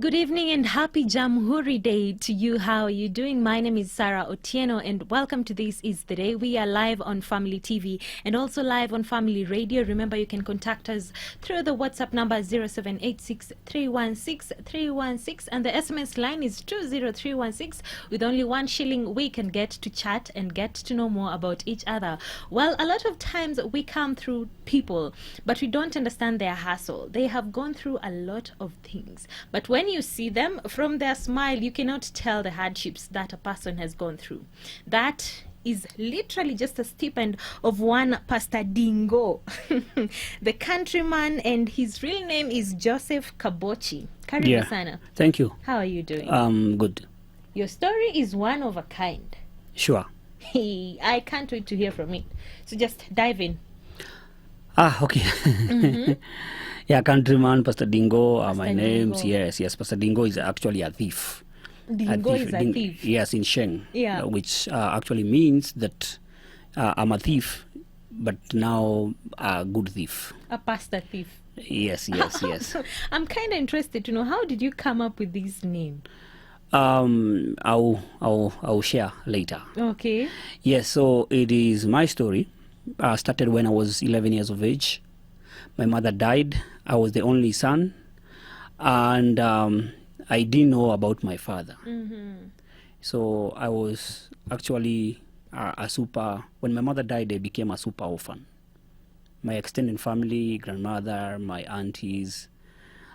good evening and happy Jamhuri Day to you. How are you doing? My name is Sarah Otieno and welcome to This Is The Day. We are live on Family TV and also live on Family Radio. Remember, you can contact us through the WhatsApp number 0786-316-316 and the SMS line is 20316. With only 1 shilling, we can get to chat and get to know more about each other. Well, a lot of times we come through people, but we don't understand their hustle. They have gone through a lot of things. But when you see them, from their smile, you cannot tell the hardships that a person has gone through. That is literally just a stipend of one Pastor Dingo, the countryman, and his real name is Joseph Kabochi. Karibu sana. Thank you. How are you doing? Good. Your story is one of a kind. Sure. I can't wait to hear from it. So just dive in. Okay. Mm-hmm. Yeah, countryman, Pastor Dingo are my names. Dingo. Yes. Pastor Dingo is actually a thief. Dingo is a thief. Yes, in Sheng. Yeah. Which actually means that I'm a thief, but now a good thief. A pastor thief. Yes. I'm kind of interested to know, how did you come up with this name? I'll share later. Okay. Yes, so it is my story. Started when I was 11 years of age. My mother died. I was the only son, and I didn't know about my father. Mm-hmm. So I was actually when my mother died, I became a super orphan. My extended family, grandmother, my aunties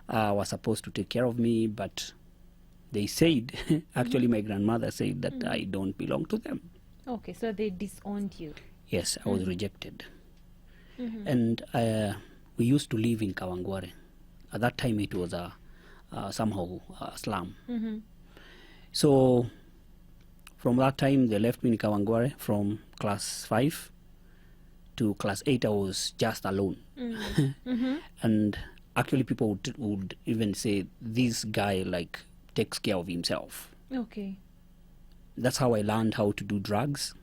were supposed to take care of me, but they said, actually my grandmother said that I don't belong to them. Okay, so they disowned you. Yes, I was rejected. Mm-hmm. And we used to live in Kawangware. At that time, it was somehow a slum. Mm-hmm. So from that time, they left me in Kawangware. From class 5 to class 8, I was just alone. Mm-hmm. Mm-hmm. And actually, people would even say, this guy takes care of himself. Okay. That's how I learned how to do drugs,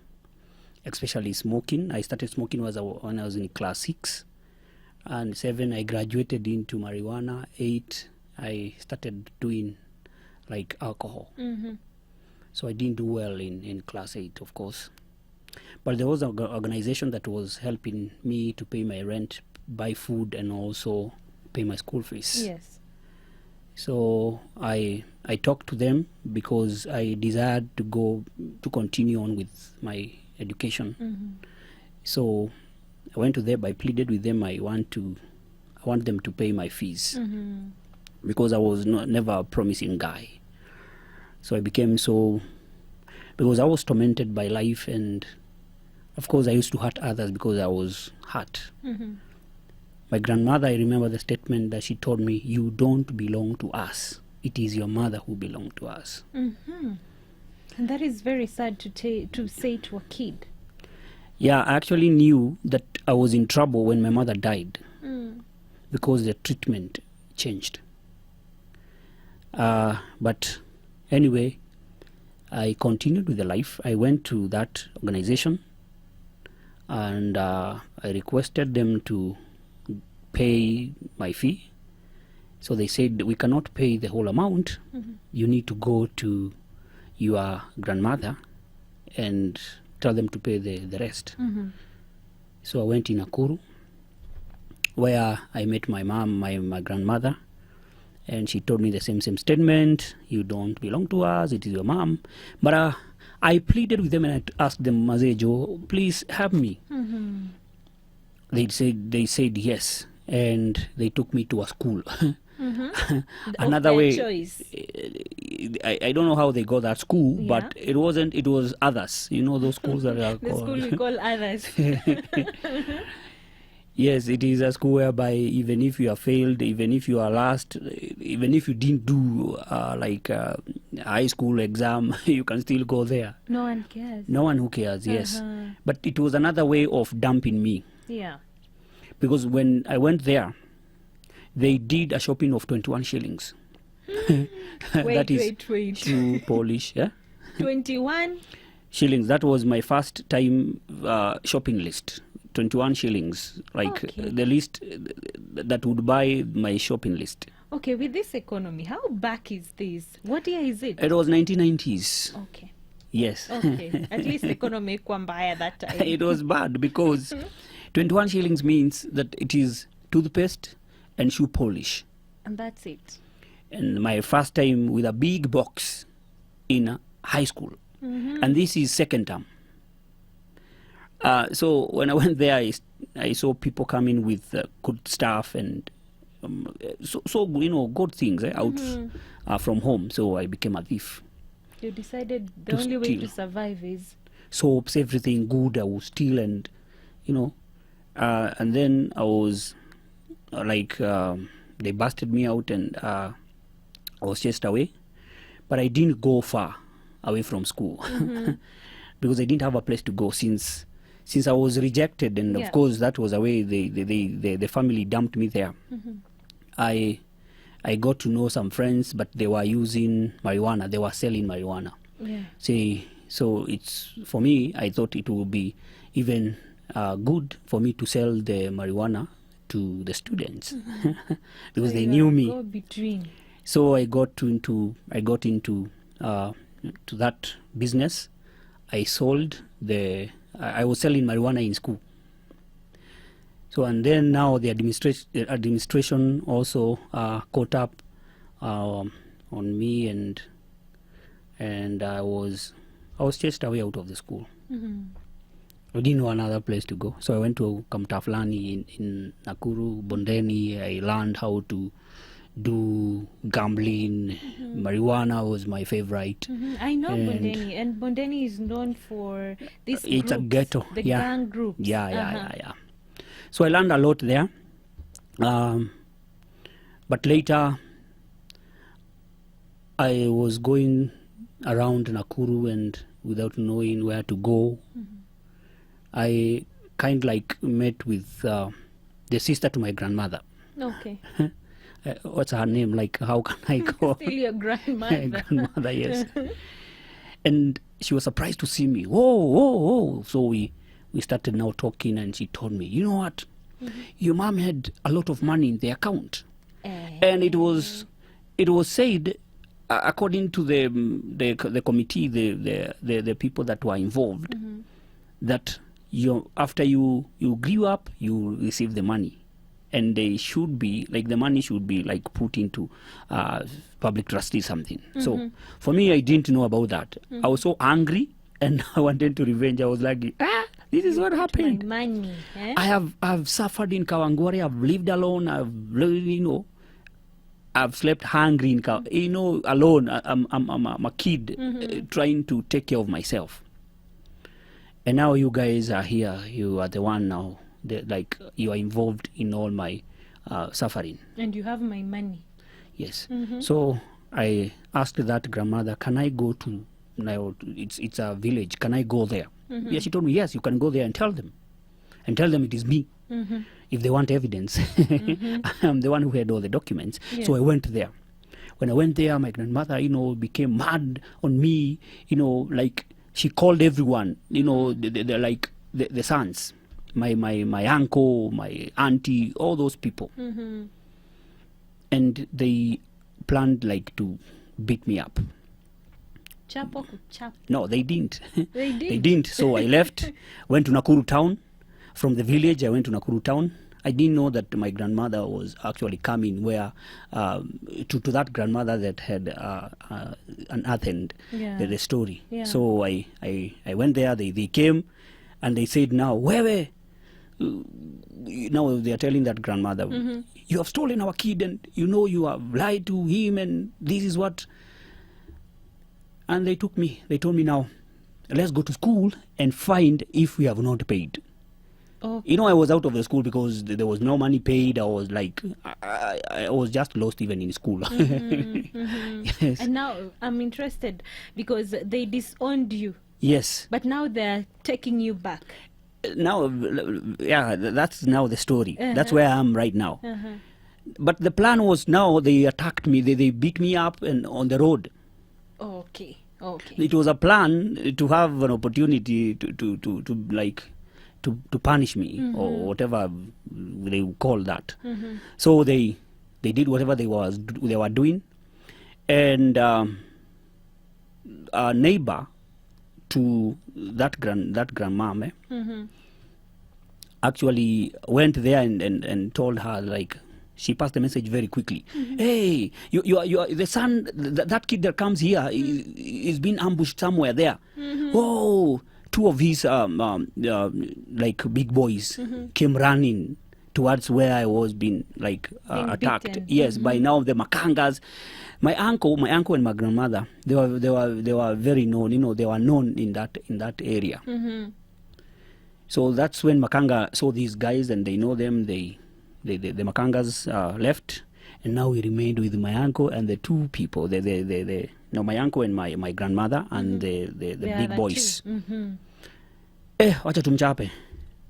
especially smoking. I started smoking when I was in class 6. And 7, I graduated into marijuana. 8, I started doing alcohol. Mm-hmm. So I didn't do well in class 8, of course. But there was an organization that was helping me to pay my rent, buy food, and also pay my school fees. Yes. So I talked to them because I desired to continue on with my education. Mm-hmm. So I went to them. I pleaded with them. I want them to pay my fees. Mm-hmm. Because I was never a promising guy. So I became because I was tormented by life, and of course I used to hurt others because I was hurt. Mm-hmm. My grandmother, I remember the statement that she told me, "You don't belong to us. It is your mother who belongs to us." Mm-hmm. And that is very sad to say to a kid. Yeah, I actually knew that I was in trouble when my mother died because the treatment changed. But anyway, I continued with the life. I went to that organization and I requested them to pay my fee. So they said, we cannot pay the whole amount. Mm-hmm. You need to go to your grandmother and tell them to pay the rest. Mm-hmm. So I went in Nakuru, where I met my mom, my grandmother, and she told me the same statement. You don't belong to us, it is your mom. But I pleaded with them and I asked them, Mazejo, please help me. Mm-hmm. They said yes, and they took me to a school. Mm-hmm. Another way, choice. I don't know how they got that school, but it was others. You know those schools that are the called... school we call others. Yes, it is a school whereby even if you are failed, even if you are last, even if you didn't do high school exam, you can still go there. No one cares. No one who cares, yes. But it was another way of dumping me. Yeah. Because when I went there, they did a shopping of 21 shillings. That is wait. true Polish, yeah? 21 shillings. That was my first time shopping list. 21 shillings, the list that would buy my shopping list. Okay, with this economy, how back is this? What year is it? It was 1990s. Okay. Yes. Okay. At least economy kwambaya that time. It was bad because 21 shillings means that it is toothpaste and shoe polish. And that's it. And my first time with a big box in high school. And this is second term. So when I went there, I saw people coming with good stuff and so good things out from home. So I became a thief. You decided the To only way steal. to survive is... Soaps, everything good, I would steal and and then I was they busted me out and I was chased away. But I didn't go far away from school because I didn't have a place to go since I was rejected, and Yeah. of course that was a way the family dumped me there. I got to know some friends, but they were using marijuana. They were selling marijuana. Yeah. See, so it's for me. I thought it would be even good for me to sell the marijuana to the students because So they you knew are me. go between. So I got into to that business. I sold I was selling marijuana in school. So and then now the administration also caught up on me, and I was chased away out of the school. I didn't know another place to go, so I went to Kamtaflani in Nakuru, Bondeni. I learned how to do gambling. Marijuana was my favorite. I know And- Bondeni, and Bondeni is known for this. It's a ghetto, the yeah. gang groups. Yeah. So I learned a lot there. But later, I was going around Nakuru and without knowing where to go, I kind like met with the sister to my grandmother. Okay. What's her name? Like, how can I go? Still your grandmother. Grandmother, yes. And she was surprised to see me. Whoa. So we started now talking, and she told me, you know what? Your mom had a lot of money in the account. And it was said, according to the committee, the people that were involved, that after you grew up, you receive the money. And they should be, like, the money should be, like, put into public trustee something. So, for me, I didn't know about that. I was so angry, and I wanted to revenge. I was like, this is what My happened. money. Eh? I've suffered in Kawangware. I've lived alone. I've slept hungry in alone. I'm a kid trying to take care of myself. And now you guys are here. You are the one now. You are involved in all my suffering. And you have my money. Yes. So I asked that grandmother, can I go to, now it's a village, can I go there? Yeah, she told me, yes, you can go there and tell them it is me. If they want evidence. I'm the one who had all the documents. Yeah. So I went there. When I went there, my grandmother, became mad on me, like she called everyone, the sons, my uncle, my auntie, all those people. And they planned like to beat me up. Chapo kuchap. No, they didn't. They did. They didn't. So I left, went to Nakuru town. From the village, I went to Nakuru town. I didn't know that my grandmother was actually coming to that grandmother that had unearthed the story. Yeah. So I went there. They came, and they said, now, where? Now they are telling that grandmother, you have stolen our kid, and you have lied to him, and this is what. And they took me. They told me, now, let's go to school and find if we have not paid. Oh. I was out of the school because there was no money paid. I was like, I was just lost even in school. Yes. And now I'm interested because they disowned you, Yes. but now they're taking you back. Now, yeah, that's now the story. That's where I am right now. But the plan was, now they attacked me. They beat me up and on the road. Okay. It was a plan to have an opportunity to punish me or whatever they would call that. So they They did whatever they were doing, and a neighbor to that grandmom actually went there and told her, like, she passed the message very quickly. Hey, you are the son, that kid that comes here is being ambushed somewhere there. Oh, two of his like big boys came running towards where I was being like attacked. beaten. Yes, by now the Makangas. My uncle and my grandmother, they were very known. You know, they were known in that area. So that's when Makanga saw these guys and they know them. The Makangas left, and now we remained with my uncle and the two people. My uncle and my grandmother and the big boys. Wacha tumchape.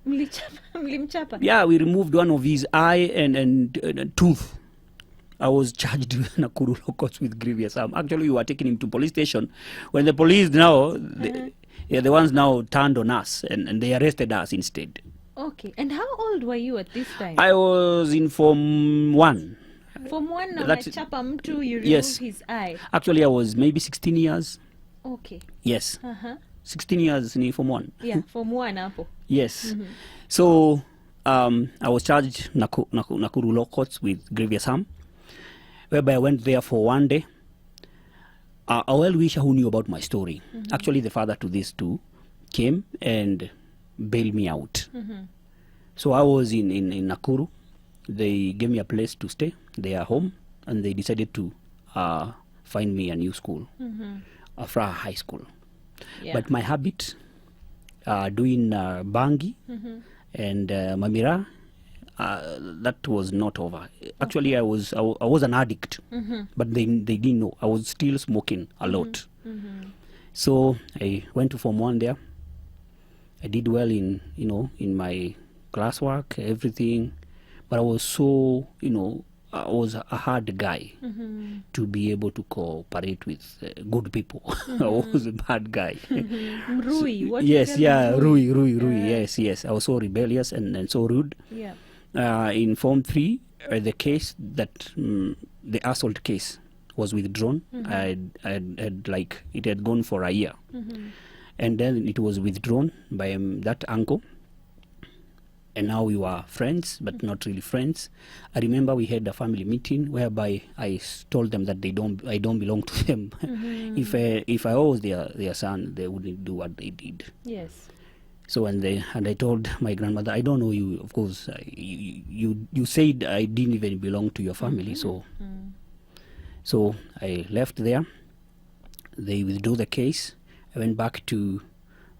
Mlimchapa. Yeah, we removed one of his eye and tooth. I was charged with Nakuru Law Courts with grievous harm. Actually, we were taking him to police station. When the police now, the ones now turned on us and they arrested us instead. Okay. And how old were you at this time? I was in Form 1. Form 1 na That's- unachapa mtu, you remove Yes. his eye. Actually, I was maybe 16 years. Okay. Yes, Uh-huh. 16 years in Form 1. Yeah, Form 1 hapo. Yes. So I was charged Nakuru Law Courts with grievous harm, whereby I went there for one day. A well-wisher who knew about my story, actually the father to these two, came and bailed me out. So I was in Nakuru. They gave me a place to stay, their home, and they decided to find me a new school, Afraha High School. Yeah. But my habit, doing bangi and mamira, that was not over. Actually, I was an addict, but they didn't know. I was still smoking a lot. So I went to Form 1 there. I did well in my classwork, everything, but I was so I was a hard guy to be able to cooperate with good people. I was a bad guy. Mrui. What Yes, you tell yeah, me, Rui. Yes. I was so rebellious and so rude. Yeah. In Form 3, the case that the assault case was withdrawn. I had like it had gone for a year, and then it was withdrawn by that uncle. And now we were friends, but not really friends. I remember we had a family meeting whereby I told them that I don't belong to them. If I was their son, they wouldn't do what they did. Yes. So and I told my grandmother, I don't know you. Of course, you said I didn't even belong to your family. So I left there. They withdrew the case. I went back to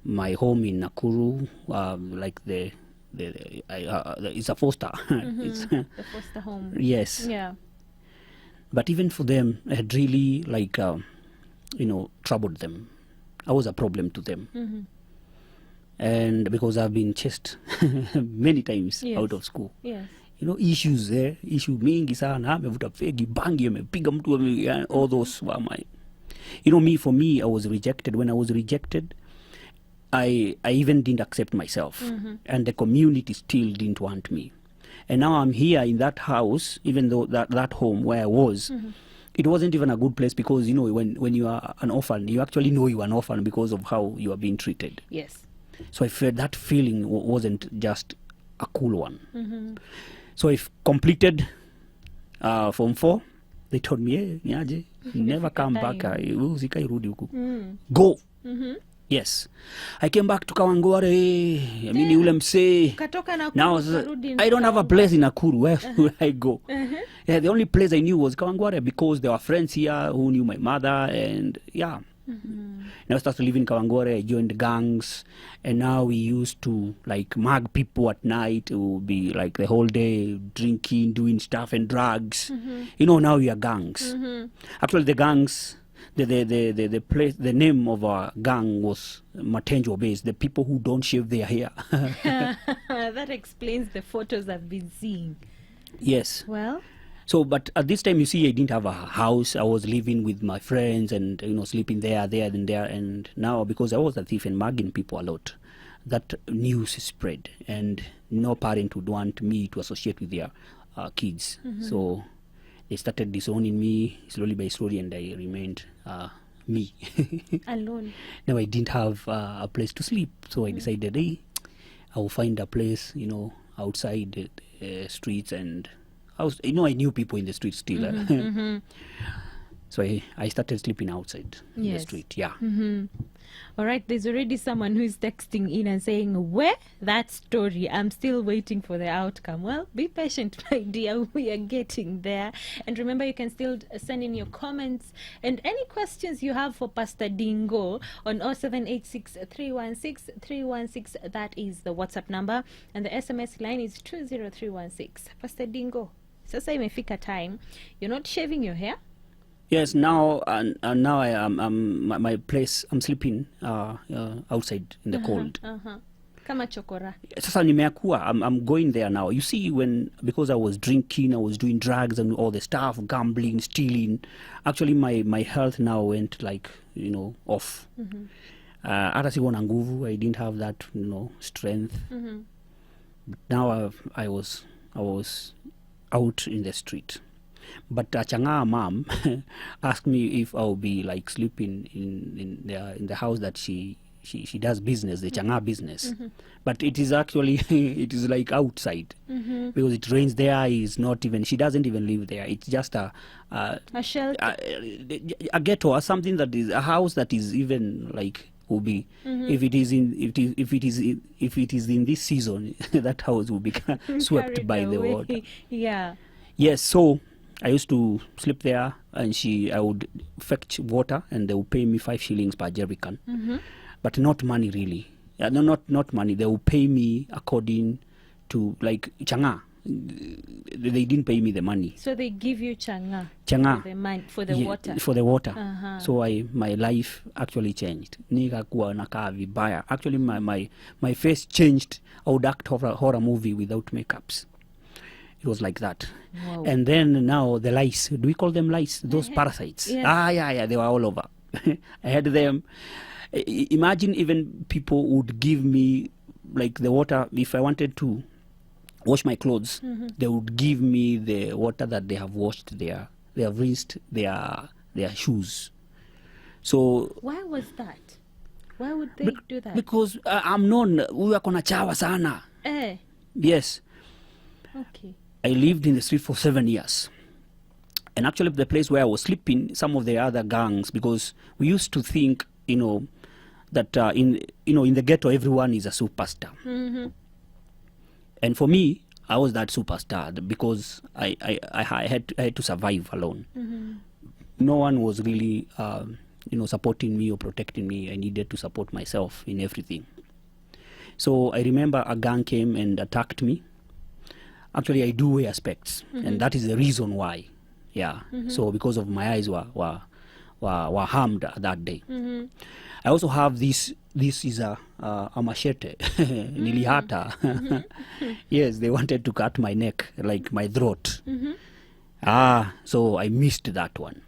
my home in Nakuru, like it's a foster. It's, The foster home. yes, Yeah. but even for them, I had really troubled them. I was a problem to them. And because I've been chased many times Yes. out of school, Yes. issues there, issue mingi sana, amevuta fegi, bangi, amepiga mtu, all those were my, for me, I was rejected. When I was rejected, I even didn't accept myself, and the community still didn't want me. And now I'm here in that house, even though that home where I was, it wasn't even a good place because, when you are an orphan, you actually know you are an orphan because of how you are being treated. Yes. So I felt that feeling wasn't just a cool one. So I completed Form 4. They told me, hey, niaje, never come back. Usikai rudi huku. Go. Yes. I came back to Kawangware. Mimi ule msee. Katoka na Now kurudi I don't have a place in Nakuru. Where would I go? Yeah, the only place I knew was Kawangware because there were friends here who knew my mother, and yeah. Now I started living in Kawangware. I joined gangs, and now we used to like mug people at night. It would be like the whole day drinking, doing stuff and drugs. Now we are gangs. Actually, the gangs. The place, the name of our gang was Matenjo Base, the people who don't shave their hair. That explains the photos I've been seeing. Yes. Well, So, but at this time, you see, I didn't have a house. I was living with my friends and, sleeping there, and there. And now, because I was a thief and mugging people a lot, that news spread. And no parent would want me to associate with their kids. So they started disowning me slowly by slowly, and I remained me. Alone. Now I didn't have a place to sleep, so I decided, hey, I will find a place, outside the streets, and I knew people in the streets still. So I started sleeping outside in the Yes. street. Yeah. All right, there's already someone who is texting in and saying, where? That story. I'm still waiting for the outcome. Well, be patient, my dear. We are getting there. And remember, you can still send in your comments and any questions you have for Pastor Dingo on 0786 316 316. That is the WhatsApp number. And the SMS line is 20316. Pastor Dingo, sasa imefika time. You're not shaving your hair? Yes, now and now I am my place. I'm sleeping outside in the cold. Kama chokora. Sasa nimeakua. I'm going there now. You see, because I was drinking, I was doing drugs and all the stuff, gambling, stealing. Actually, my health now went like off. Hata sikuwa na nguvu. I didn't have that strength. Now I was out in the street. But Chang'aa mom asked me if I'll be like sleeping in the house that she does business, the Chang'aa business. But it is actually it is like outside because it rains there. Is not even, she doesn't even live there. It's just a shelter, a ghetto or something, that is a house that is even like will be if it is in this season that house will be swept by the water. Yeah. Yes, so I used to sleep there, and I would fetch water, and they would pay me 5 shillings per jerrycan, but not money really. No, not money. They would pay me according to like Chang'aa. They didn't pay me the money. So they give you Chang'aa for the Yeah, water. for the water. So my life actually changed. Nikakuwa nakaa vibaya. Actually, my face changed. I would act horror movie without makeups. It was like that. Wow. And then now the lice, do we call them lice? Those parasites. Yes. Yeah, they were all over. I had them. Imagine even people would give me like the water. If I wanted to wash my clothes, they would give me the water that they have washed they have rinsed their shoes. So why was that? Why would they do that? because I'm known, huyu ako na chawa sana. Yes. Okay. I lived in the street for 7 years. And actually the place where I was sleeping, some of the other gangs, because we used to think, that in the ghetto everyone is a superstar. And for me, I was that superstar because I had to survive alone. No one was really supporting me or protecting me. I needed to support myself in everything. So I remember a gang came and attacked me. Actually, I do wear specs, and that is the reason why. Yeah. So because of my eyes were harmed that day. I also have this is a machete. Nilihata. Yes, they wanted to cut my neck, like my throat. So I missed that one.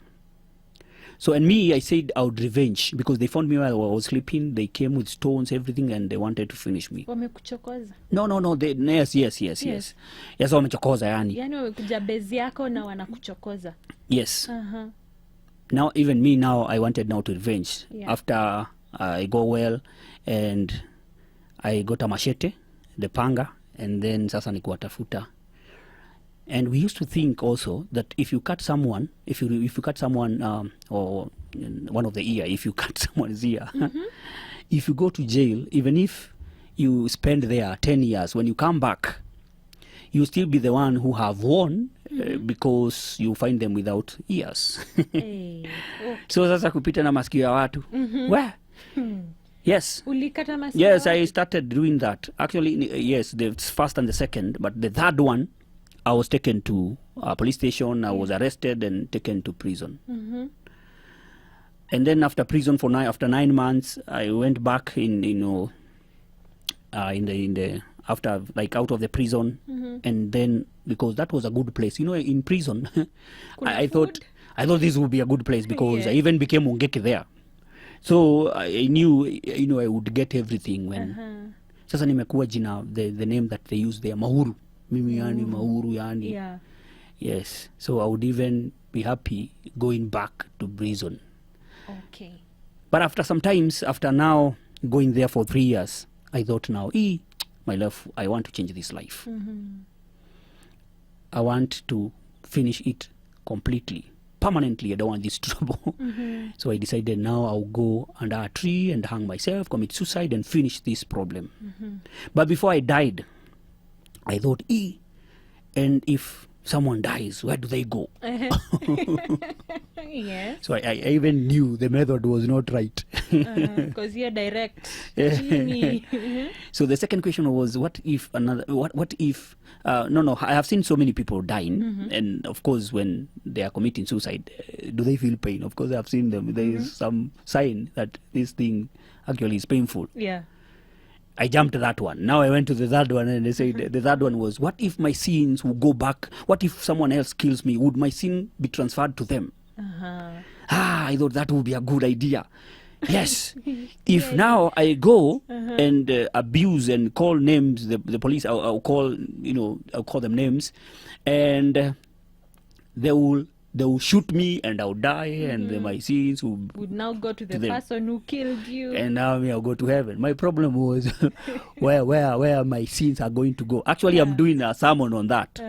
So, and me, I said I would revenge because they found me while I was sleeping. They came with stones, everything, and they wanted to finish me. Wamekuchokoza? No. Yes, wamechokoza yani. Yani wamekuja bezi yako na wanakuchokoza. Yes. Now, even me now, I wanted now to revenge. Yeah. After I go well, and I got a machete, the panga, and then sasa ni kuwatafuta. And we used to think also that if you cut someone, if you cut someone or one of the ear, if you cut someone's ear, if you go to jail, even if you spend there 10 years, when you come back, you still be the one who have won because you find them without ears. Okay. So sasa kupita na masikio ya watu. Where? Yes. Ulikata masikio Yes, watu? I started doing that. Actually, yes, the first and the second, but the third one, I was taken to a police station. I was arrested and taken to prison. And then after prison after 9 months, I went back in the after like out of the prison, and then because that was a good place, in prison, I thought this would be a good place because Yeah. I even became Ongeki there. So I knew, I would get everything when. Sasa nimekuwa jina the name that they use there, Mahuru. Mimi yani Mahuru yani. Yeah. Yes. So I would even be happy going back to prison. Okay. But after some times, after now going there for 3 years, I thought now, my love, I want to change this life. I want to finish it completely, permanently. I don't want this trouble. So I decided now I'll go under a tree and hang myself, commit suicide, and finish this problem. But before I died, I thought, and if someone dies, where do they go? Yes. So I even knew the method was not right. Because you're direct. Jimmy. So the second question was, what if I have seen so many people dying, and of course when they are committing suicide, do they feel pain? Of course I have seen them. There is some sign that this thing actually is painful. Yeah. I jumped to that one. Now I went to the third one, and they said the third one was, what if my sins will go back? What if someone else kills me? Would my sin be transferred to them? I thought that would be a good idea. Yes. If now I go and abuse and call names, the police, I'll call them names, and they will shoot me and I'll die, and then my sins would now go to the them. person who killed you. And now I'll go to heaven. My problem was where my sins are going to go. Actually, I'm doing a sermon on that.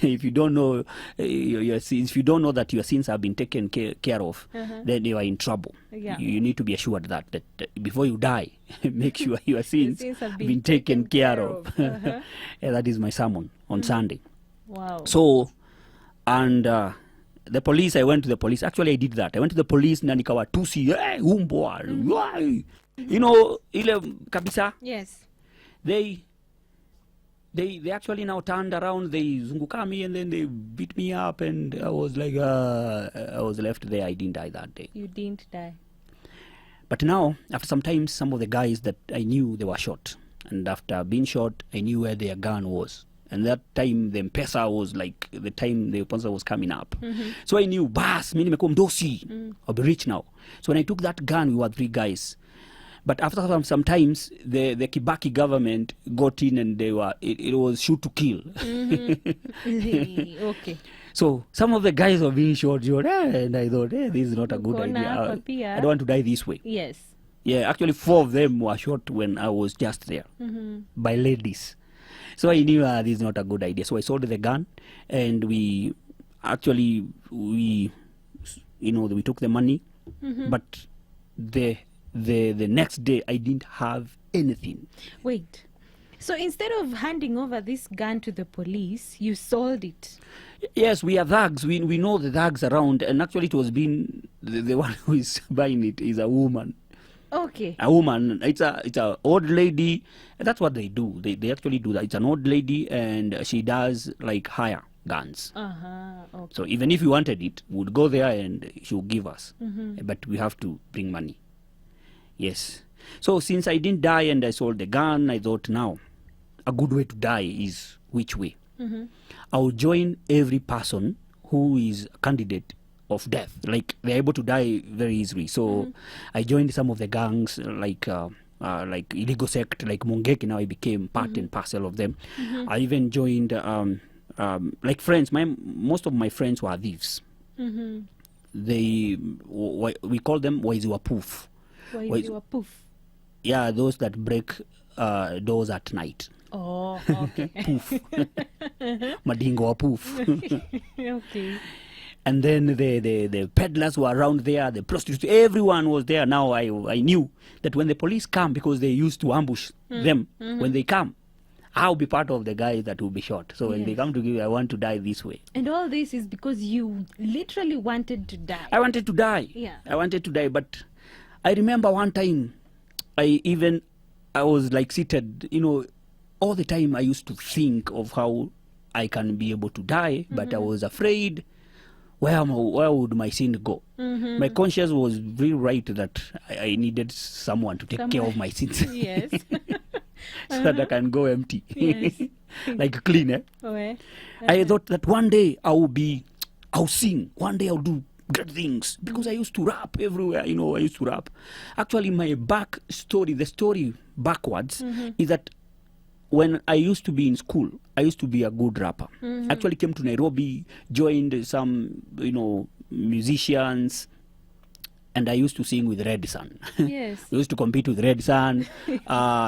If you don't know your sins, if you don't know that your sins have been taken care of, then you are in trouble. Yeah. You need to be assured that before you die, make sure your sins have been taken care of. Yeah, that is my sermon on Sunday. Wow. So, and the police, I went to the police. Actually, I did that. I went to the police na nikawatusi, umbwa, ile kabisa. Yes. They actually now turned around, they zunguka me, and then they beat me up, and I was like, I was left there. I didn't die that day. You didn't die. But now, after some time, some of the guys that I knew, they were shot. And after being shot, I knew where their gun was. And that time, the M-Pesa was like the time the sponsor was coming up. So I knew, mimi nimekuwa mdosi. I'll be rich now. So when I took that gun, we were 3 guys. But after some times, the Kibaki government got in, and it was shoot to kill. Okay. So some of the guys were being shot, and I thought, this is not a good idea. I don't want to die this way. Yes. Yeah, actually 4 of them were shot when I was just there by ladies. So I knew this is not a good idea. So I sold the gun, and we took the money, but the next day I didn't have anything. Wait. So instead of handing over this gun to the police, you sold it? Yes, we are thugs. We know the thugs around, and actually it was being the one who is buying it is a woman. Okay. A woman. It's a old lady. That's what they do. They actually do that. It's an old lady, and she does like hire guns. Okay. So even if we wanted it, we'd go there and she'll give us. But we have to bring money. Yes. So since I didn't die and I sold the gun, I thought now a good way to die is which way? I'll join every person who is a candidate of death. Like they're able to die very easily. So I joined some of the gangs, like illegal sect, like Mungeki. Now I became part and parcel of them. I even joined like friends. Most of my friends were thieves. We call them Waiziwapuf. Waiziwapuf. Yeah, those that break doors at night. Oh, okay. Poof. Madingo wa poof. Okay. And then the peddlers were around there, the prostitutes, everyone was there. Now I knew that when the police come, because they used to ambush them, when they come, I'll be part of the guys that will be shot. So when they come to give, I want to die this way. And all this is because you literally wanted to die. I wanted to die. Yeah. I wanted to die. But I remember one time, I was like seated, all the time I used to think of how I can be able to die, but I was afraid. Where would my sin go? My conscience was really right that I needed someone to take care of my sins. Yes. So that I can go empty. Yes. Like clean, eh? I thought that one day I'll sing. One day I'll do great things. Because I used to rap everywhere, I used to rap. Actually, my back story, the story backwards, is that when I used to be in school, I used to be a good rapper. Actually came to Nairobi, joined some, musicians, and I used to sing with Red Sun. Yes. We used to compete with Red Sun,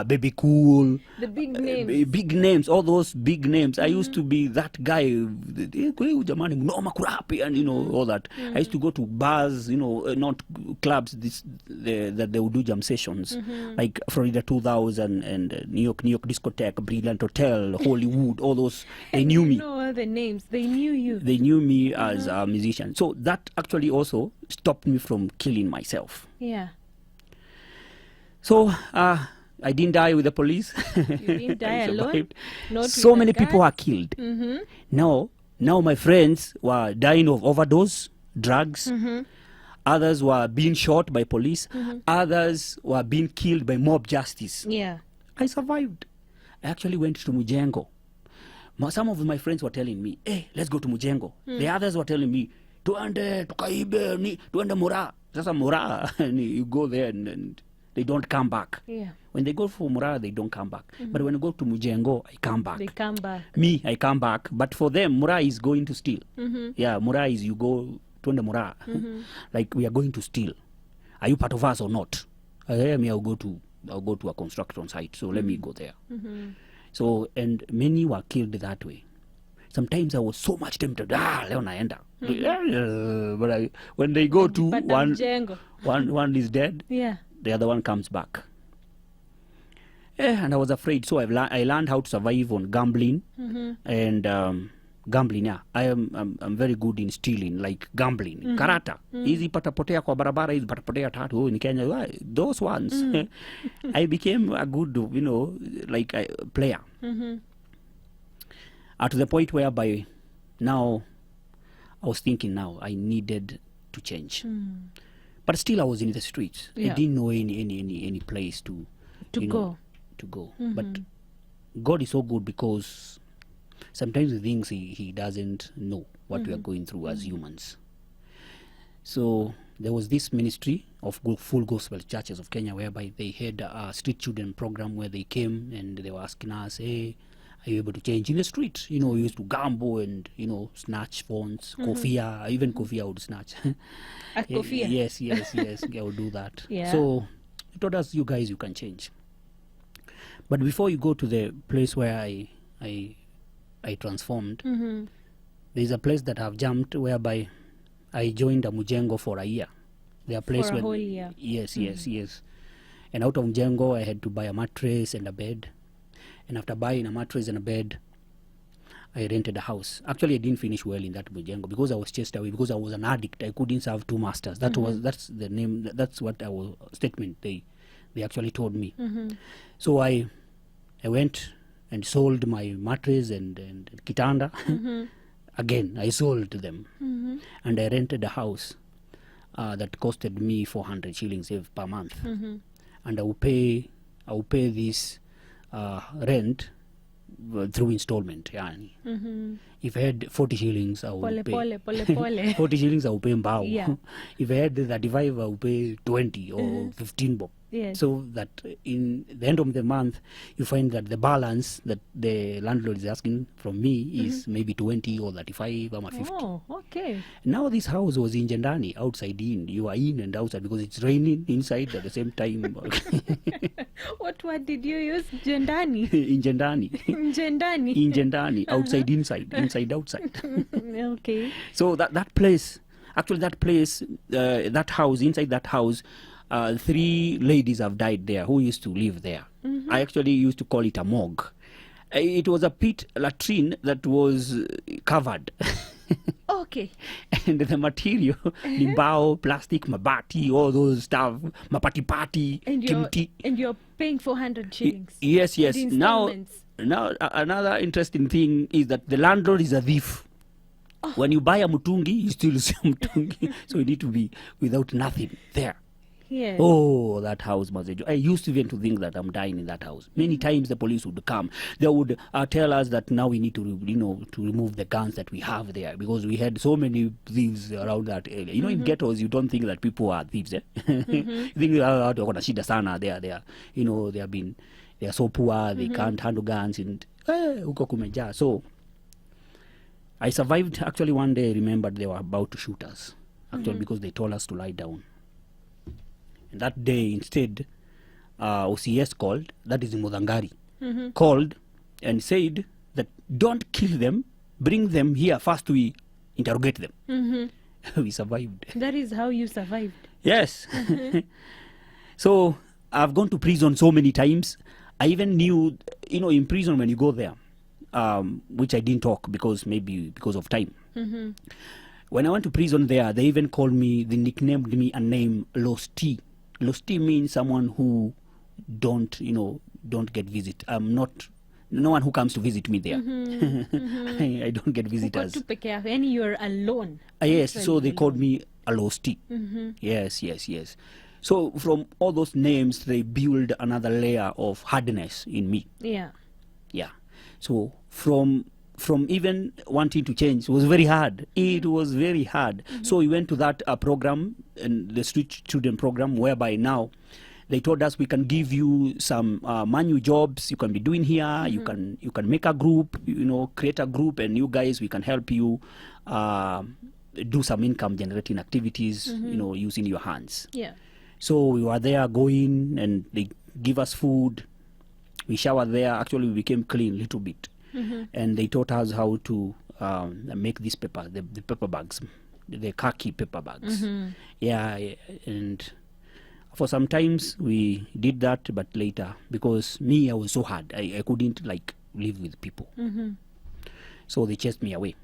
Baby Cool. The big names. Big names, all those big names. I used to be that guy, jamani, mnoma kurapi, and all that. I used to go to bars, not clubs, that they would do jam sessions, like Florida 2000 and New York Discotheque, Brilliant Hotel, Hollywood, all those. They knew me. Know all the names. They knew you. They knew me as a musician. So that actually also stopped me from killing myself. Yeah. So I didn't die with the police. You didn't die I alone. survived. Not So with many a gun. people are killed. Now my friends were dying of overdose, drugs. Others were being shot by police. Others were being killed by mob justice. Yeah. I survived. I actually went to Mujengo. Some of my friends were telling me, hey, let's go to Mujengo. The others were telling me, tuende, tukaibe, tuende Mura. Sasa Mura, you go there and they don't come back. Yeah. When they go for Mura, they don't come back. But when I go to Mujengo, I come back. They come back. Me, I come back. But for them, Mura is going to steal. Yeah, Mura is you go to the Mura. Like we are going to steal. Are you part of us or not? I'll go to a construction site. So let me go there. So, and many were killed that way. Sometimes I was so much tempted. Leo naenda. But when they go to Mjengo. one is dead, Yeah. the other one comes back. And I was afraid. So I learned how to survive on gambling and gambling. Yeah, I'm very good in stealing, like gambling, karata. Hizi patapotea kwa barabara, hizi patapotea tatu in Kenya. Those ones, I became a good, like a player. To the point whereby now I was thinking now I needed to change. But still I was in the streets. Yeah. I didn't know any place to go. But God is so good because sometimes the things he doesn't know what we are going through as humans. So there was this ministry of Full Gospel Churches of Kenya whereby they had a street children program where they came and they were asking us, hey, are you able to change in the street? We used to gamble and, snatch phones, kofia, even kofia I would snatch. A kofia? Yes, I would do that. Yeah. So he told us, you guys, you can change. But before you go to the place where I transformed, there's a place that I've jumped whereby I joined a Mujengo for a year. There place For a whole year. Yes. And out of Mujengo, I had to buy a mattress and a bed. And after buying a mattress and a bed, I rented a house. Actually, I didn't finish well in that Mujengo because I was chased away because I was an addict. I couldn't serve two masters. That's the name. That's what our statement they actually told me. So I went and sold my mattress and kitanda. Again, I sold them, and I rented a house that costed me 400 shillings per month, and I will pay this rent through installment. Yani. If I had 40 shillings, I would pay. Pole. 40 shillings, I would pay mbao. Yeah. If I had 35, I would pay 20 or 15 bob. Yes. So that in the end of the month, you find that the balance that the landlord is asking from me is maybe 20 or 35 or 50. Oh, okay. Now this house was in Jendani, outside in. You are in and outside because it's raining inside at the same time. What word did you use? Jendani? In Jendani. Jendani. In Jendani, outside, inside, outside. Okay. So that place, actually that house, inside that house, 3 ladies have died there who used to live there. I actually used to call it a morgue. It was a pit latrine that was covered. Okay. And the material, limbao, plastic, mabati, all those stuff, mapati-pati, kimti. And you're paying 400 shillings. Yes. The installments. Now another interesting thing is that the landlord is a thief. When you buy a mutungi, you still see a mutungi. So you need to be without nothing there. Yes. Oh, that house, Mazejo. I used even to think that I'm dying in that house. Many times the police would come. They would tell us that now we need to, to remove the guns that we have there because we had so many thieves around that area. In ghettos, you don't think that people are thieves. You think shida sana. They have been, they are so poor, they can't handle guns, and huko kumejaa. So I survived. Actually, one day I remembered they were about to shoot us, actually, because they told us to lie down. And that day, instead, OCS called, that is in Mudangari, called and said that don't kill them, bring them here first, we interrogate them. We survived. That is how you survived. Yes. So I've gone to prison so many times. I even knew, in prison when you go there, which I didn't talk maybe because of time. When I went to prison there, they even called me, they nicknamed me a name, Losti. Losti means someone who don't get visit. I'm not, no one who comes to visit me there. I don't get visitors. And you're alone. Yes, so they called me a Losti. Yes. So from all those names, they build another layer of hardness in me. Yeah. So from even wanting to change, it was very hard. It was very hard. So we went to that program, and the street student program, whereby now they told us we can give you some manual jobs you can be doing here. You can make a group, create a group, and you guys, we can help you do some income generating activities, using your hands. Yeah. So we were there going, and they give us food. We showered there. Actually, we became clean a little bit. And they taught us how to make these paper, the paper bags, the khaki paper bags. Yeah, and for some times we did that, but later, because I was so hard, I couldn't live with people. So they chased me away.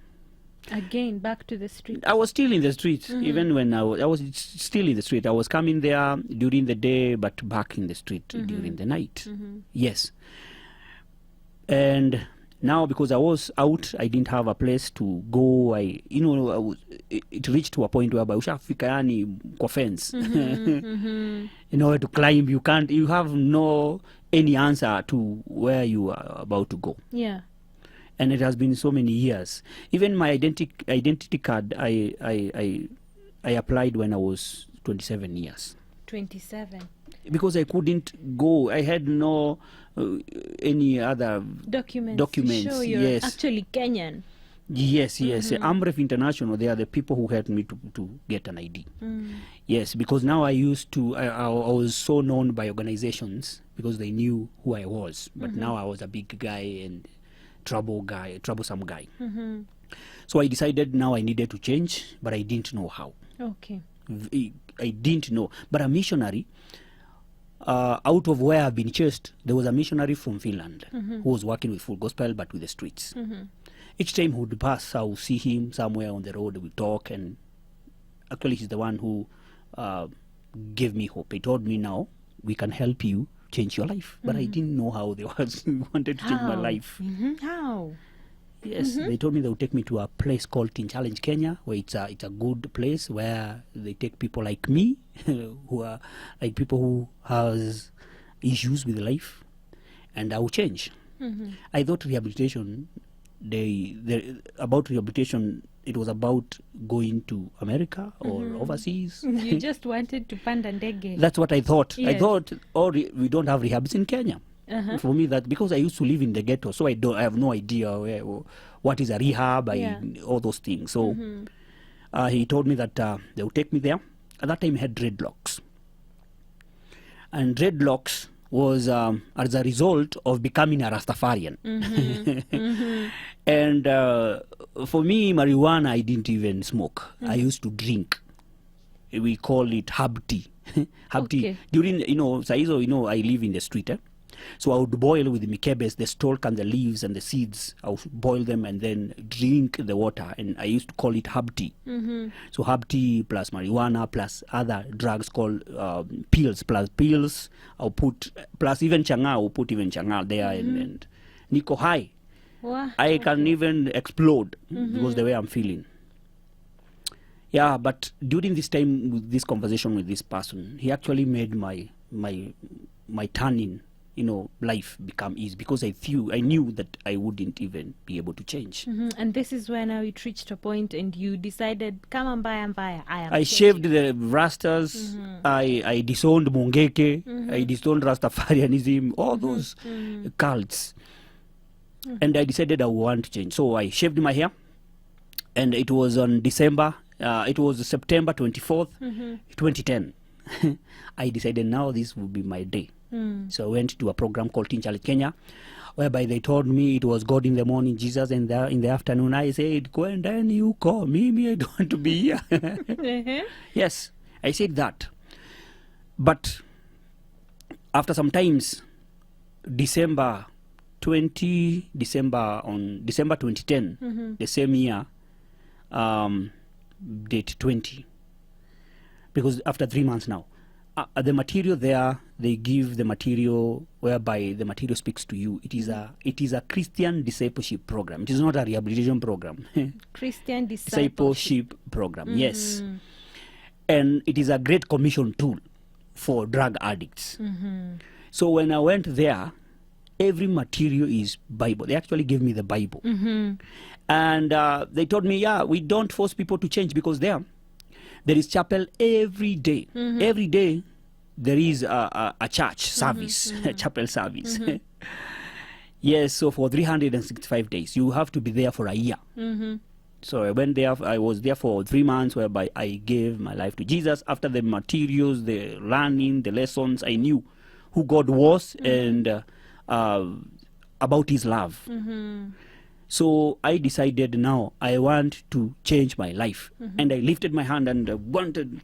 Again, back to the street. I was still in the street, even when I was still in the street. I was coming there during the day, but back in the street during the night. Yes. And now, because I was out, I didn't have a place to go. It reached to a point where ushafika yani kwa fence. In order to climb, you have no any answer to where you are about to go. Yeah. And it has been so many years. Even my identity card, I applied when I was 27 years. 27. Because I couldn't go. I had no any other documents to show you're actually Kenyan. Yes. Amref International, they are the people who helped me to get an ID. Yes, because now I was so known by organizations because they knew who I was. But now I was a big guy and troublesome guy. So I decided now I needed to change, but I didn't know how. Okay. I didn't know. But a missionary, out of where I've been chased, there was a missionary from Finland who was working with Full Gospel, but with the streets. Each time he would pass, I would see him somewhere on the road, we talk, and actually he's the one who gave me hope. He told me, now we can help you change your life. But I didn't know how they wanted to change my life. How? Yes, they told me they would take me to a place called Teen Challenge Kenya, where it's a good place where they take people like me, who are like people who has issues with life, and I will change. I thought rehabilitation, about rehabilitation, it was about going to America or overseas. You just wanted to panda ndege. That's what I thought. Yes. I thought, we don't have rehabs in Kenya. For me, that because I used to live in the ghetto, so I have no idea what is a rehab, all those things. So he told me that they would take me there. At that time, I had dreadlocks, and dreadlocks was as a result of becoming a Rastafarian. And for me, marijuana, I didn't even smoke. I used to drink. We call it hub tea. Hub tea. During, I live in the street. So I would boil with the mikebes, the stalk and the leaves and the seeds. I would boil them and then drink the water. And I used to call it hub tea. So hub tea plus marijuana plus other drugs called pills. Plus pills, I'll put, plus even changa, I'll put even changa there. And niko high. Wow. I can even explode because the way I'm feeling. Yeah, but during this time, with this conversation with this person, he actually made my turning, life become easy, because I knew that I wouldn't even be able to change. And this is when now it reached a point and you decided, come on, I am I shaved the rastas. I disowned Mungeke. I disowned Rastafarianism, all those cults. And I decided I want to change. So I shaved my hair, and it was on it was September 24th, 2010. I decided now this will be my day. So I went to a program called Teen Challenge Kenya, whereby they told me it was God in the morning, Jesus in the afternoon. I said, go and then you call me. I don't want to be here. Yes, I said that. But after some times, December 2010, the same year, date 20, because after 3 months now, the material there, they give the material whereby the material speaks to you. It is a Christian discipleship program. It is not a rehabilitation program. Christian discipleship program, yes. And it is a great commission tool for drug addicts. So when I went there, every material is Bible. They actually gave me the Bible. And they told me, yeah, we don't force people to change, because there is chapel every day. Every day there is a church service, a chapel service. Yes, so for 365 days, you have to be there for a year. So I went there, I was there for 3 months, whereby I gave my life to Jesus. After the materials, the learning, the lessons, I knew who God was and about his love. So I decided now I want to change my life. And I lifted my hand and I want to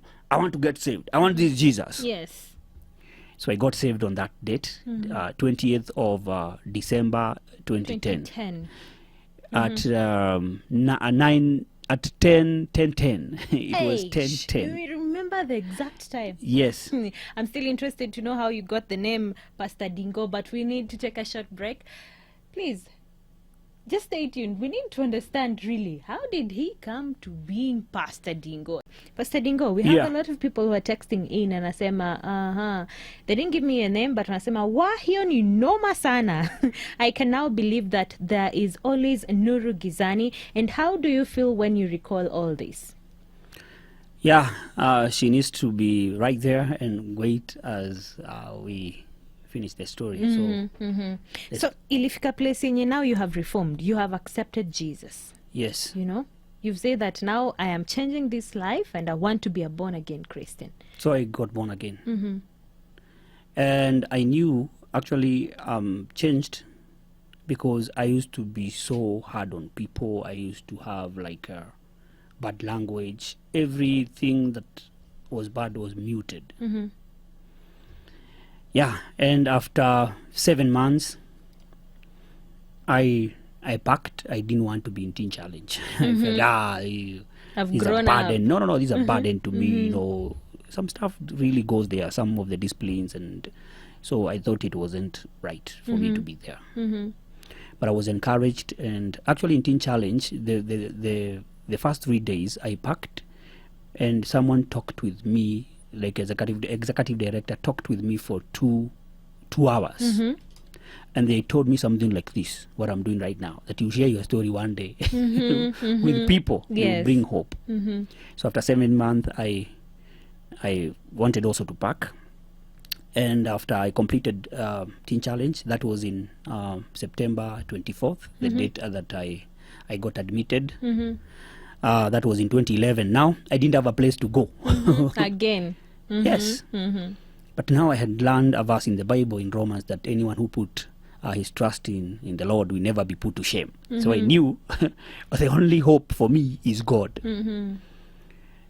get saved. I want this Jesus. Yes. So I got saved on that date, 20th of December 2010. At 10:10. It was 10:10. You remember the exact time? Yes. I'm still interested to know how you got the name Pastor Dingo, but we need to take a short break. Please, just stay tuned. We need to understand really, how did he come to being Pastor Dingo? Pastor Dingo, we have a lot of people who are texting in and anasema, they didn't give me a name, but anasema, wa hiyo ni noma sana. I can now believe that there is always Nuru Gizani. And how do you feel when you recall all this? Yeah, she needs to be right there and wait as we finish the story. So ilifika place yenye now you have reformed, you have accepted Jesus. Yes. You know, you've said that now I am changing this life and I want to be a born again Christian. So I got born again. And I knew actually changed, because I used to be so hard on people. I used to have like bad language. Everything that was bad was muted. Yeah, and after 7 months, I packed. I didn't want to be in Teen Challenge. I felt, I've this is a grown burden. up. No, this is a burden to me. You know, some stuff really goes there, some of the disciplines, and so I thought it wasn't right for me to be there. But I was encouraged, and actually in Teen Challenge, the first 3 days I packed, and someone talked with me, like executive director talked with me for two hours. And they told me something like this, what I'm doing right now, that you share your story one day with people. Yes. You bring hope. So after 7 months, I wanted also to pack. And after I completed Teen Challenge, that was in September 24th, the date that I got admitted. That was in 2011. Now, I didn't have a place to go. Again. Yes. But now I had learned a verse in the Bible in Romans that anyone who put his trust in the Lord will never be put to shame. So I knew the only hope for me is God.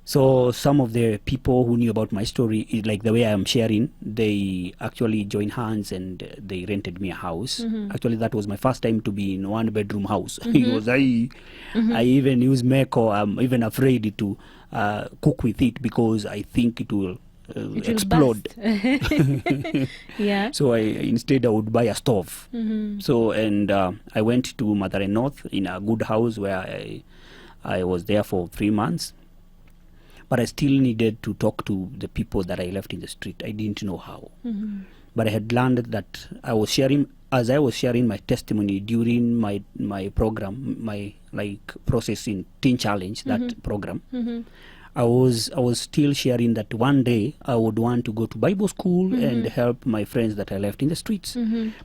So some of the people who knew about my story, like the way I am sharing, they actually joined hands and they rented me a house. Actually, that was my first time to be in 1-bedroom house. It was I even use Meko. I'm even afraid to cook with it, because I think it will explode. Yeah. So instead I would buy a stove. So and I went to Mathare North in a good house where I was there for 3 months. But I still needed to talk to the people that I left in the street. I didn't know how. But I had learned that as I was sharing my testimony during my program, my process in Teen Challenge, that program, I was still sharing that one day I would want to go to Bible school and help my friends that I left in the streets.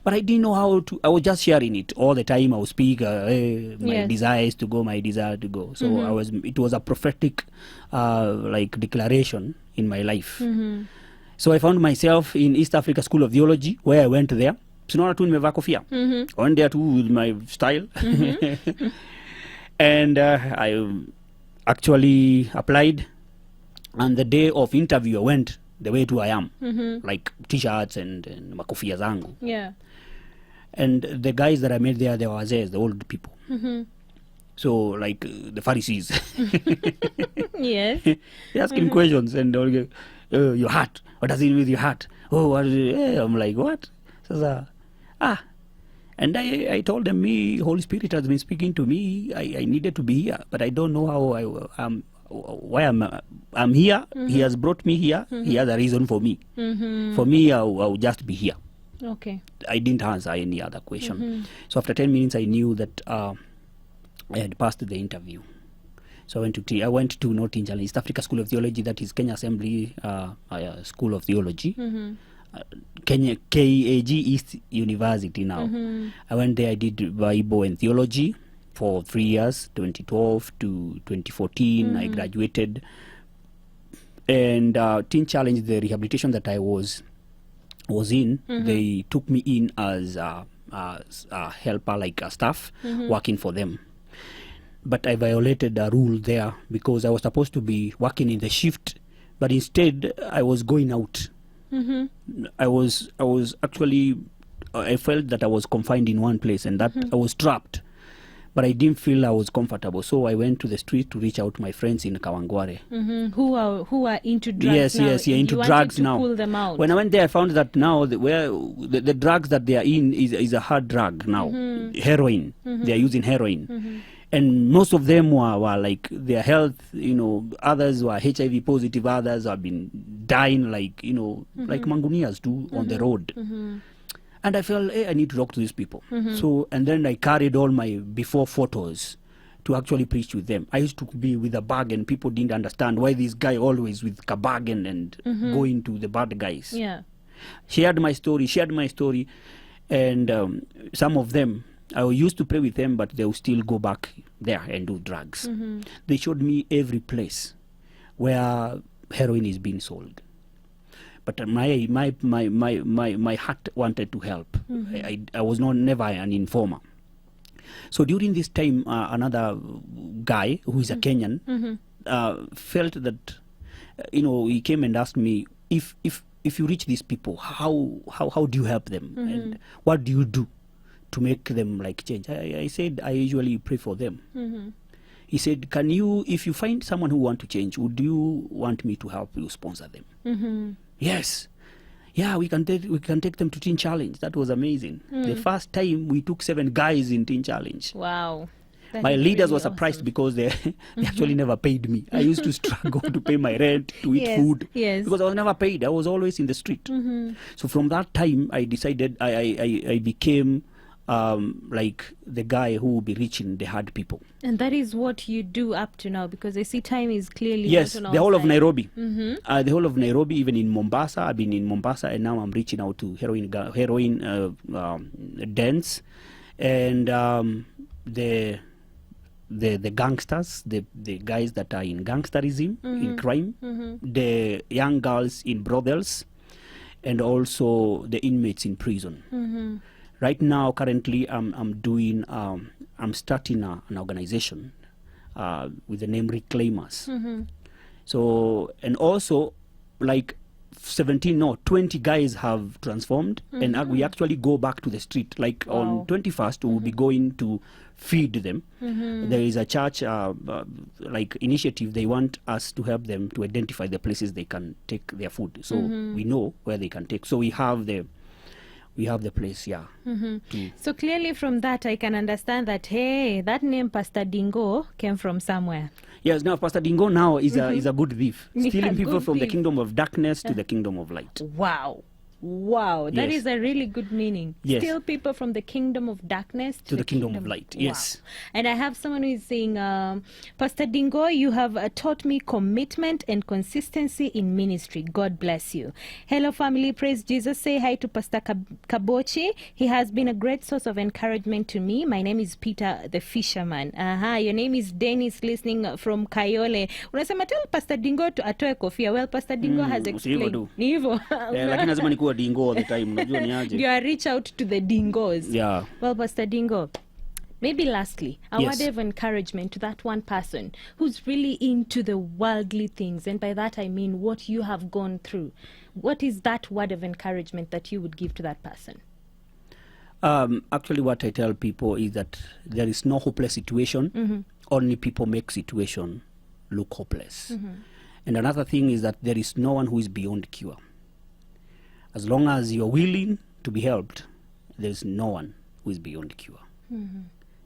But I didn't know how to. I was just sharing it all the time. I would speak, my desire is to go, my desire to go. So it was a prophetic, like declaration in my life. So I found myself in East Africa School of Theology, where I went there. Sinaona tu nimevaa kofia. I went there too with my style. And I actually applied, and the day of interview I went the way to I am, like t-shirts and makofia zangu. Yeah. And the guys that I met there, they were wazee, the old people. So like the Pharisees. Yes. They're asking questions, and they'll go, your heart, what does it do with your heart? Oh, what is it? I'm like, what? So, and I told them, Holy Spirit has been speaking to me. I needed to be here, but I don't know how why I'm here. He has brought me here. He has a reason for me. For me, I'll just be here. Okay. I didn't answer any other question. So after 10 minutes, I knew that I had passed the interview. So I went to North Injala, East Africa School of Theology, that is Kenya Assembly School of Theology. Kenya KAG East University now. I went there, I did Bible and Theology for 3 years, 2012 to 2014. I graduated. And Teen Challenge, the rehabilitation that I was in, they took me in as a helper, like a staff, working for them. But I violated a rule there because I was supposed to be working in the shift, but instead I was going out. I was actually, I felt that I was confined in one place and that I was trapped, but I didn't feel I was comfortable. So I went to the street to reach out to my friends in Kawangware. Who are into drugs now. Yes, into drugs now. Pull them out. When I went there, I found that now the drugs that they are in is a hard drug now, heroin. They are using heroin. And most of them were like their health, others were HIV positive, others have been dying like Mangunias do on the road. And I felt, I need to talk to these people. So, and then I carried all my before photos to actually preach with them. I used to be with a bag and people didn't understand why this guy always with a bag and going to the bad guys. Yeah. Shared my story. And some of them, I used to pray with them, but they will still go back there and do drugs. They showed me every place where heroin is being sold. But my heart wanted to help. I was never an informer. So during this time, another guy who is a Kenyan felt that, he came and asked me, if you reach these people, how do you help them? And what do you do to make them like change? I said, I usually pray for them. He said, if you find someone who want to change, would you want me to help you sponsor them? Yes. Yeah, we can take them to Teen Challenge. That was amazing. The first time we took 7 guys in Teen Challenge. Wow. My leaders were surprised because they actually never paid me. I used to struggle to pay my rent, to eat food, because I was never paid. I was always in the street. So from that time, I decided I became like the guy who will be reaching the hard people. And that is what you do up to now, because I see time is clearly yes, not on the whole our of side. Nairobi. The whole of Nairobi, even in Mombasa. I've been in Mombasa, and now I'm reaching out to heroin dens, and the gangsters, the guys that are in gangsterism, in crime, the young girls in brothels, and also the inmates in prison. Right now, currently, I'm starting an organization with the name Reclaimers. So, and also, like 20 guys have transformed, and we actually go back to the street. Like on 21st, we'll be going to feed them. There is a church like initiative. They want us to help them to identify the places they can take their food, so we know where they can take. So we have the place, So clearly from that, I can understand that, hey, that name Pastor Dingo came from somewhere. Yes, now Pastor Dingo now is a good thief, Yeah, stealing people good from the thief. kingdom of darkness to the kingdom of light. Wow. Wow, that Yes. is a really good meaning. Yes. Still people from the kingdom of darkness To the kingdom of light. Wow. Yes. And I have someone who is saying, Pastor Dingo, you have taught me commitment and consistency in ministry. God bless you. Hello, family. Praise Jesus. Say hi to Pastor Kabochi. He has been a great source of encouragement to me. My name is Peter the Fisherman. Your name is Dennis, listening from Kayole. Unasema tell Pastor Dingo to atoe kofia. Well, Pastor Dingo has explained. tu. Ni hivyo. Lakini lazima nikuwa dingo all the time. Unajua ni aje? You are reach out to the dingos. Yeah. Well, Pastor Dingo, maybe lastly, a Yes. word of encouragement to that one person who's really into the worldly things. And by that, I mean what you have gone through. What is that word of encouragement that you would give to that person? Actually, what I tell people is that there is no hopeless situation. Only people make situation look hopeless. And another thing is that there is no one who is beyond cure. As long as you're willing to be helped, there is no one who is beyond cure.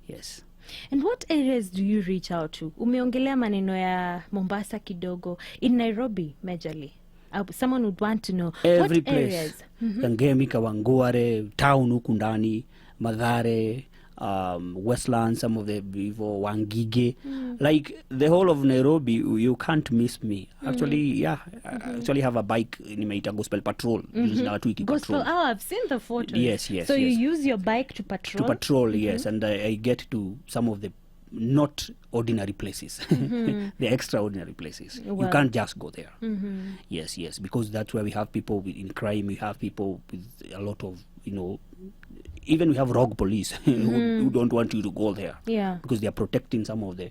Yes. And what areas do you reach out to? Umeongelea maneno ya Mombasa kidogo. In Nairobi, majorly. Someone would want to know. Every what place. areas? Kangemi, Kawangware, town huku ndani, Mathare, Westland, some of the Vivo, Wangige. Like the whole of Nairobi, you can't miss me. Actually, I actually have a bike nimeita Gospel Patrol. Gospel. Oh, I've seen the photos. Yes. So you yes. use your bike to patrol? To patrol, yes. And I get to some of the not ordinary places, the extraordinary places. Well. You can't just go there. Yes, because that's where we have people in crime. We have people with a lot of, even we have rogue police who don't want you to go there. Yeah. Because they are protecting some of the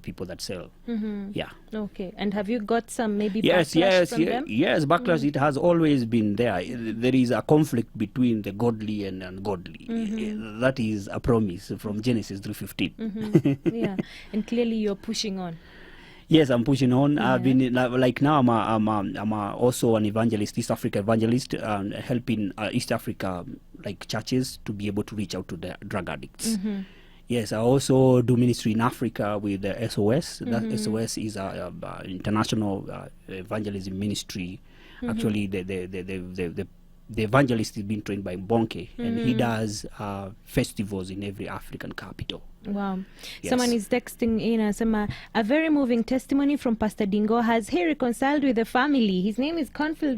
people that sell. Yeah. Okay. And have you got some maybe Yes, backlash from them? yes. Backlash, it has always been there. There is a conflict between the godly and ungodly. That is a promise from Genesis 3:15. Yeah. And clearly you're pushing on. Yes, I'm pushing on. I've been like now. I'm also an evangelist, East Africa evangelist, helping East Africa like churches to be able to reach out to the drug addicts. Yes, I also do ministry in Africa with the SOS. That SOS is a international evangelism ministry. Actually, the evangelist is being trained by Mbonke, and he does festivals in every African capital. Wow. Yes. Someone is texting in a very moving testimony from Pastor Dingo. Has he reconciled with the family? His name is Clifford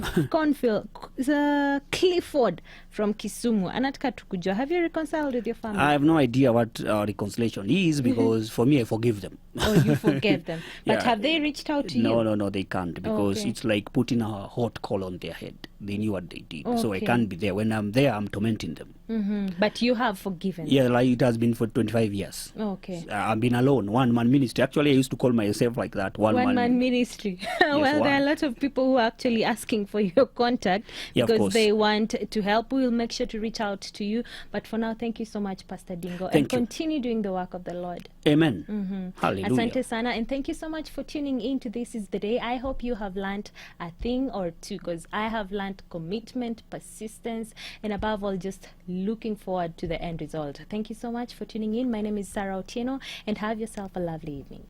from Kisumu. Anataka tukujua. Have you reconciled with your family? I have no idea what reconciliation is, because for me, I forgive them. Oh, you forgave them. But Yeah. have they reached out to you? No, they can't, because Okay. it's like putting a hot coal on their head. They knew what they did. So I Okay. can't be there. When I'm there, I'm tormenting them. But you have forgiven. Yeah, like it has been for 25 years. Okay. I've been alone, one-man ministry. Actually, I used to call myself like that, One-man ministry. Well, there are a lot of people who are actually asking for your contact Yeah, of because course. they want to help. We will make sure to reach out to you. But for now, thank you so much, Pastor Dingo. And Thank you. continue doing the work of the Lord. Amen. Hallelujah. Asante sana, and thank you so much for tuning in to This Is The Day. I hope you have learned a thing or two, because I have learned commitment, persistence, and above all, just looking forward to the end result. Thank you so much for tuning in. My name is Sarah Otieno, and have yourself a lovely evening.